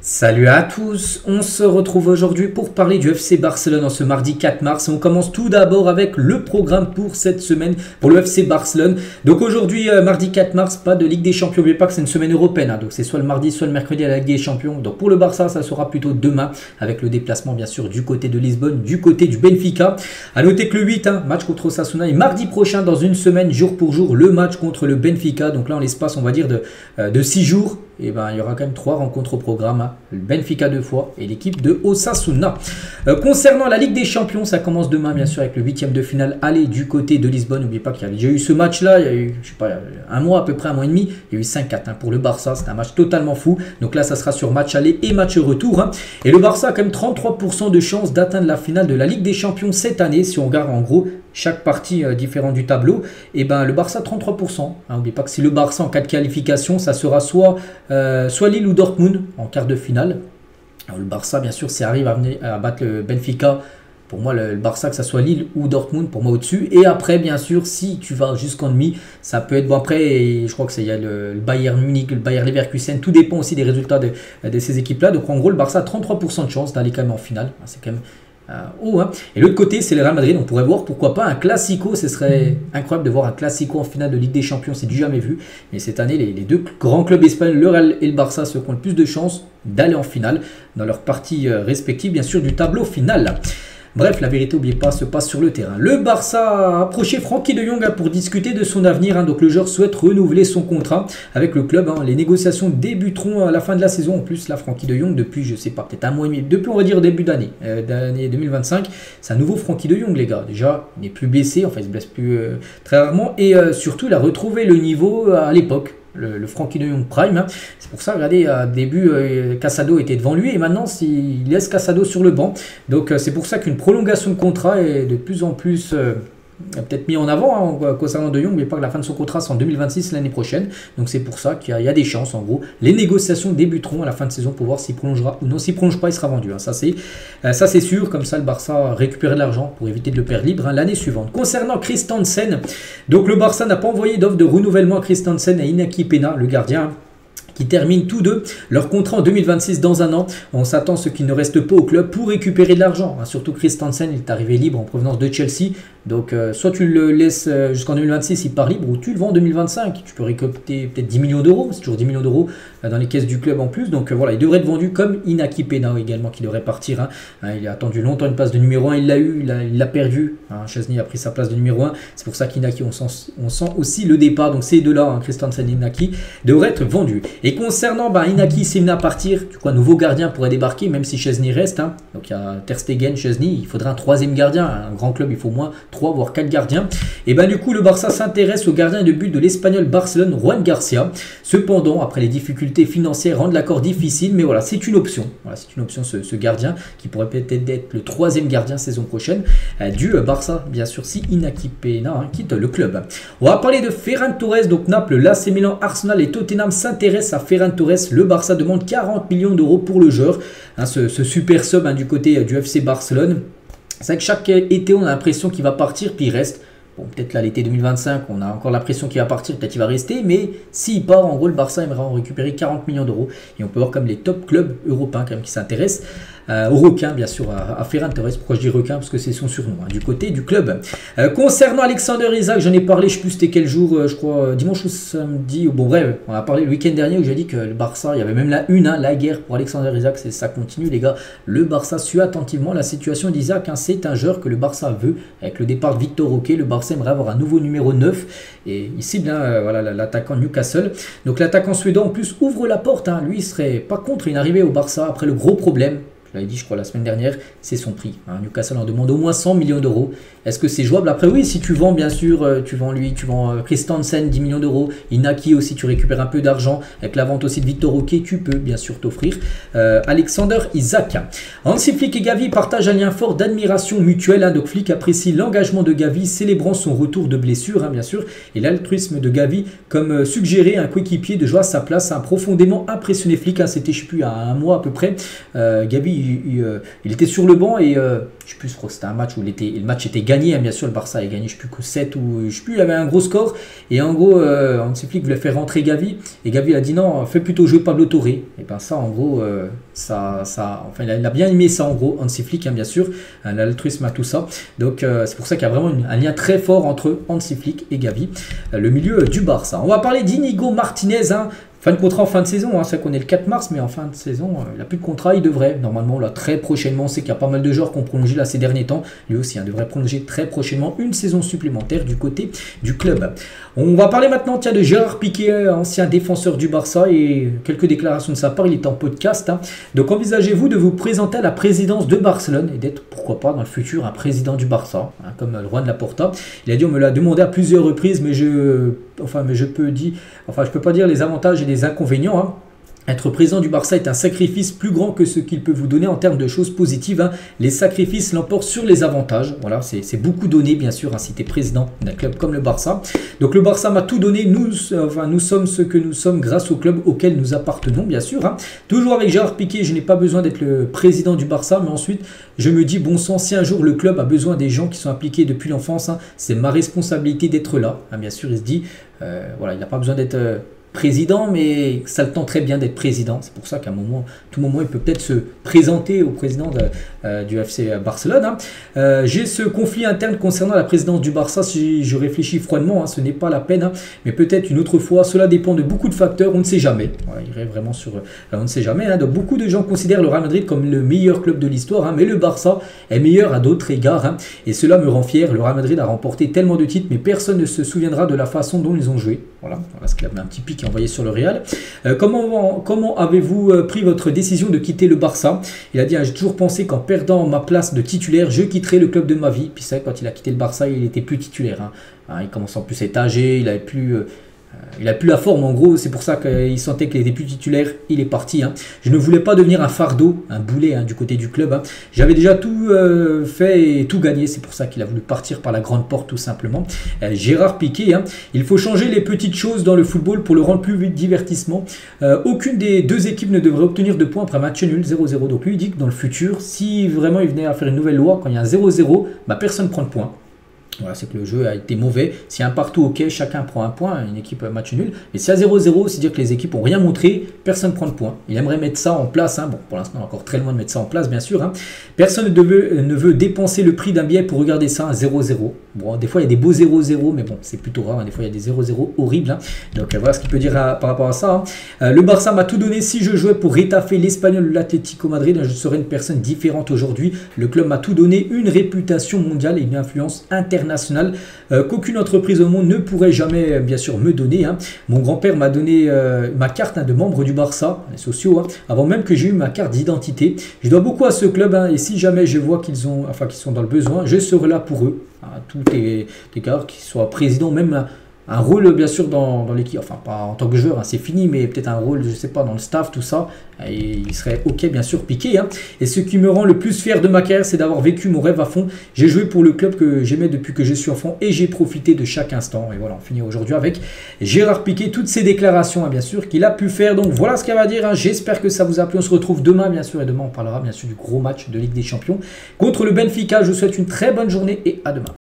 Salut à tous, on se retrouve aujourd'hui pour parler du FC Barcelone en ce mardi 4 mars. On commence tout d'abord avec le programme pour cette semaine pour le FC Barcelone. Donc aujourd'hui, mardi 4 mars, pas de Ligue des Champions, n'oubliez pas que c'est une semaine européenne, hein. Donc c'est soit le mardi, soit le mercredi à la Ligue des Champions. Donc pour le Barça, ça sera plutôt demain avec le déplacement bien sûr du côté de Lisbonne, du côté du Benfica. A noter que le 8, match contre Osasuna, et mardi prochain, dans une semaine, jour pour jour, le match contre le Benfica. Donc là, en l'espace, on va dire de 6 jours, et ben, il y aura quand même 3 rencontres au programme. Le Benfica 2 fois et l'équipe de Osasuna. Concernant la Ligue des Champions, ça commence demain bien sûr avec le 8e de finale aller du côté de Lisbonne. N'oubliez pas qu'il y a déjà eu ce match là, il y a eu je sais pas, un mois à peu près, un mois et demi, il y a eu 5-4 pour le Barça, c'est un match totalement fou. Donc là ça sera sur match aller et match retour. Et le Barça a quand même 33% de chances d'atteindre la finale de la Ligue des Champions cette année. Si on regarde en gros chaque partie différente du tableau, et ben le Barça 33%. N'oubliez pas que si le Barça en cas de qualification, ça sera soit Lille ou Dortmund en quart de finale. Alors, le Barça, bien sûr, s'il arrive à battre le Benfica, pour moi, le Barça, que ça soit Lille ou Dortmund, pour moi au-dessus. Et après, bien sûr, si tu vas jusqu'en demi, ça peut être bon. Après, je crois que il y a le Bayern Munich, le Bayern Leverkusen, tout dépend aussi des résultats de ces équipes-là. Donc en gros, le Barça a 33% de chance d'aller quand même en finale. C'est quand même haut. Et l'autre côté, c'est le Real Madrid. On pourrait voir pourquoi pas un classico. Ce serait incroyable de voir un classico en finale de Ligue des Champions. C'est du jamais vu. Mais cette année, les deux grands clubs espagnols, le Real et le Barça, ceux qui ont le plus de chances d'aller en finale dans leur partie respective, bien sûr, du tableau final. Bref, la vérité, n'oubliez pas, se passe sur le terrain. Le Barça a approché Frenkie de Jong pour discuter de son avenir. Donc le joueur souhaite renouveler son contrat avec le club. Les négociations débuteront à la fin de la saison. En plus, là, Frenkie de Jong, depuis, je sais pas, peut-être un mois et demi, depuis, on va dire, début d'année 2025, c'est un nouveau Frenkie de Jong, les gars. Déjà, il n'est plus blessé, enfin, il se blesse plus très rarement. Et surtout, il a retrouvé le niveau à l'époque. Le Frenkie de Jong Prime. C'est pour ça, regardez, au début, Casado était devant lui et maintenant, il laisse Casado sur le banc. Donc, c'est pour ça qu'une prolongation de contrat est de plus en plus peut-être mis en avant concernant De Jong. N'oubliez pas que la fin de son contrat, c'est en 2026, l'année prochaine. Donc, c'est pour ça qu'il y a des chances, en gros. Les négociations débuteront à la fin de saison pour voir s'il prolongera ou non. S'il ne prolonge pas, il sera vendu. Ça, c'est sûr. Comme ça, le Barça récupérer de l'argent pour éviter de le perdre libre l'année suivante. Concernant Christensen, donc le Barça n'a pas envoyé d'offre de renouvellement à Christensen et Inaki Peña, le gardien, qui terminent tous deux leur contrat en 2026 dans un an. On s'attend à ce qu'ils ne restent pas au club pour récupérer de l'argent. Surtout Christensen, il est arrivé libre en provenance de Chelsea. Donc soit tu le laisses jusqu'en 2026, il part libre, ou tu le vends en 2025. Tu peux récolter peut-être 10 millions d'euros. C'est toujours 10 millions d'euros dans les caisses du club en plus. Donc voilà, il devrait être vendu comme Inaki Peña également, qui devrait partir. Il a attendu longtemps une place de numéro 1, il l'a eu, il l'a perdu. Chesney a pris sa place de numéro 1. C'est pour ça qu'Inaki, on sent aussi le départ. Donc ces deux-là, Christensen et Inaki, devraient être vendus. Et concernant Inaki, s'il venait à partir, nouveau gardien pourrait débarquer, même si Chesney reste. Donc il y a Ter Stegen, Chesney, il faudrait un troisième gardien. Un grand club, il faut au moins 3 voire 4 gardiens. Et du coup, le Barça s'intéresse au gardien de but de l'Espagnol Barcelone, Juan Garcia. Cependant, après les difficultés financières rendent l'accord difficile, mais voilà, c'est une option. Voilà, c'est une option ce gardien qui pourrait peut-être être le troisième gardien saison prochaine du Barça, bien sûr, si Inaki Peña quitte le club. On va parler de Ferran Torres, donc Naples, l'AC Milan, Arsenal et Tottenham s'intéressent à Ferran Torres. Le Barça demande 40 millions d'euros pour le joueur, ce super sub du côté du FC Barcelone. C'est vrai que chaque été, on a l'impression qu'il va partir, puis il reste. Bon, peut-être là, l'été 2025, on a encore l'impression qu'il va partir, peut-être qu'il va rester. Mais s'il part, en gros, le Barça aimerait en récupérer 40 millions d'euros. Et on peut voir comme les top clubs européens quand même qui s'intéressent au requin, bien sûr, à Ferran Torres. Pourquoi je dis requin? Parce que c'est son surnom, du côté du club. Concernant Alexander Isak, j'en ai parlé, je ne sais plus c'était quel jour, je crois, dimanche ou samedi. Bon, bref, on a parlé le week-end dernier où j'ai dit que le Barça, il y avait même la guerre pour Alexander Isak. Ça continue, les gars. Le Barça suit attentivement la situation d'Isak. C'est un joueur que le Barça veut. Avec le départ de Victor Roque, le Barça aimerait avoir un nouveau numéro 9. Et il cible voilà, l'attaquant Newcastle. Donc l'attaquant suédois, en plus, ouvre la porte. Lui, il serait pas contre une arrivée au Barça après le gros problème. Je l'avais dit, je crois, la semaine dernière, c'est son prix. Newcastle en demande au moins 100 millions d'euros. Est-ce que c'est jouable? Après, oui, si tu vends, bien sûr, tu vends Christensen, 10 millions d'euros. Inaki aussi, tu récupères un peu d'argent. Avec la vente aussi de Victor Roque, tu peux, bien sûr, t'offrir Alexander Isak. Hansi Flick et Gavi partagent un lien fort d'admiration mutuelle. Donc, Flick apprécie l'engagement de Gavi, célébrant son retour de blessure, bien sûr. Et l'altruisme de Gavi, comme suggéré un coéquipier de jouer à sa place, a profondément impressionné Flick. C'était, je ne sais plus, à un mois à peu près. Gavi il était sur le banc et je sais plus, je crois que c'était un match où le match était gagné, hein, bien sûr le Barça a gagné, je sais plus que 7 ou je sais plus, il y avait un gros score et en gros Hansi Flick voulait faire rentrer Gavi et Gavi a dit non, fais plutôt jouer Pablo Torre. Et ben ça en gros enfin il a bien aimé ça en gros Hansi Flick, hein, bien sûr, l'altruisme à tout ça. Donc c'est pour ça qu'il y a vraiment un lien très fort entre Hansi Flick et Gavi, le milieu du Barça. On va parler d'Inigo Martinez, hein. Fin de contrat en fin de saison, hein. C'est vrai qu'on est le 4 mars, mais en fin de saison, il n'a plus de contrat, il devrait. Normalement, là, très prochainement, on sait qu'il y a pas mal de joueurs qui ont prolongé là ces derniers temps. Lui aussi, hein, devrait prolonger très prochainement une saison supplémentaire du côté du club. On va parler maintenant de Gérard Piqué, ancien défenseur du Barça, et quelques déclarations de sa part, il est en podcast, hein. Donc envisagez-vous de vous présenter à la présidence de Barcelone et d'être, pourquoi pas, dans le futur, un président du Barça, hein, comme le Juan Laporta. Il a dit, on me l'a demandé à plusieurs reprises, mais je peux pas dire les avantages et les inconvénients, hein. Être président du Barça est un sacrifice plus grand que ce qu'il peut vous donner en termes de choses positives, hein. Les sacrifices l'emportent sur les avantages. Voilà, c'est beaucoup donné, bien sûr, hein, si tu es président d'un club comme le Barça. Donc le Barça m'a tout donné. Nous sommes ce que nous sommes grâce au club auquel nous appartenons, bien sûr, hein. Toujours avec Gérard Piqué, je n'ai pas besoin d'être le président du Barça, mais ensuite, je me dis, bon sang, si un jour le club a besoin des gens qui sont impliqués depuis l'enfance, hein, c'est ma responsabilité d'être là, hein. Bien sûr, il se dit, voilà, il n'a pas besoin d'être président, mais ça le tente très bien d'être président. C'est pour ça qu'à tout moment, il peut peut-être se présenter au président du FC Barcelone, hein. J'ai ce conflit interne concernant la présidence du Barça. Si je réfléchis froidement, hein, ce n'est pas la peine, hein, mais peut-être une autre fois. Cela dépend de beaucoup de facteurs, on ne sait jamais. Voilà, il irait vraiment sur on ne sait jamais, hein. Donc beaucoup de gens considèrent le Real Madrid comme le meilleur club de l'histoire, hein, mais le Barça est meilleur à d'autres égards, hein, et cela me rend fier. Le Real Madrid a remporté tellement de titres, mais personne ne se souviendra de la façon dont ils ont joué. Voilà ce qu'il avait un petit pic envoyé sur le Real. Comment avez-vous pris votre décision de quitter le Barça? Il a dit, j'ai toujours pensé qu'en perdant ma place de titulaire, je quitterais le club de ma vie. Puis c'est vrai, quand il a quitté le Barça, il n'était plus titulaire, hein. Il commençait en plus à être âgé, il n'avait plus la forme, en gros. C'est pour ça qu'il sentait qu'il n'était plus titulaire. Il est parti, hein. Je ne voulais pas devenir un fardeau, un boulet, hein, du côté du club, hein. J'avais déjà tout fait et tout gagné. C'est pour ça qu'il a voulu partir par la grande porte, tout simplement. Gérard Piqué, hein. Il faut changer les petites choses dans le football pour le rendre plus divertissement. Aucune des deux équipes ne devrait obtenir de points après un match nul 0-0. Donc lui, il dit que dans le futur, si vraiment il venait à faire une nouvelle loi, quand il y a un 0-0, personne ne prend de points. Voilà, c'est que le jeu a été mauvais. S'il y a un partout, ok, chacun prend un point, une équipe match nul. Mais s'il y a 0-0, c'est-à-dire que les équipes n'ont rien montré, personne ne prend de points. Il aimerait mettre ça en place, hein. Bon, pour l'instant, on est encore très loin de mettre ça en place, bien sûr, hein. Personne ne veut dépenser le prix d'un billet pour regarder ça, un 0-0. Bon, des fois, il y a des beaux 0-0, mais bon, c'est plutôt rare, hein. Des fois, il y a des 0-0 horribles, hein. Donc, voilà ce qu'il peut dire par rapport à ça, hein. Le Barça m'a tout donné. Si je jouais pour rétaffer l'Espagnol ou l'Atlético Madrid, je serais une personne différente aujourd'hui. Le club m'a tout donné, une réputation mondiale et une influence internationale qu'aucune entreprise au monde ne pourrait jamais, bien sûr, me donner, hein. Mon grand-père m'a donné ma carte, hein, de membre du Barça, les sociaux, hein, avant même que j'ai eu ma carte d'identité. Je dois beaucoup à ce club, hein, et si jamais je vois qu'ils sont dans le besoin, je serai là pour eux. Tous les gars, qu'ils soient présidents, même un rôle, bien sûr, dans l'équipe, enfin pas en tant que joueur, hein, c'est fini, mais peut-être un rôle, je sais pas, dans le staff, tout ça, et il serait ok, bien sûr, Piqué, hein. Et ce qui me rend le plus fier de ma carrière, c'est d'avoir vécu mon rêve à fond. J'ai joué pour le club que j'aimais depuis que je suis enfant et j'ai profité de chaque instant. Et voilà, on finit aujourd'hui avec Gérard Piqué, toutes ces déclarations, hein, bien sûr, qu'il a pu faire. Donc voilà ce qu'il va dire, hein. J'espère que ça vous a plu. On se retrouve demain, bien sûr, et demain on parlera bien sûr du gros match de Ligue des Champions contre le Benfica. Je vous souhaite une très bonne journée et à demain.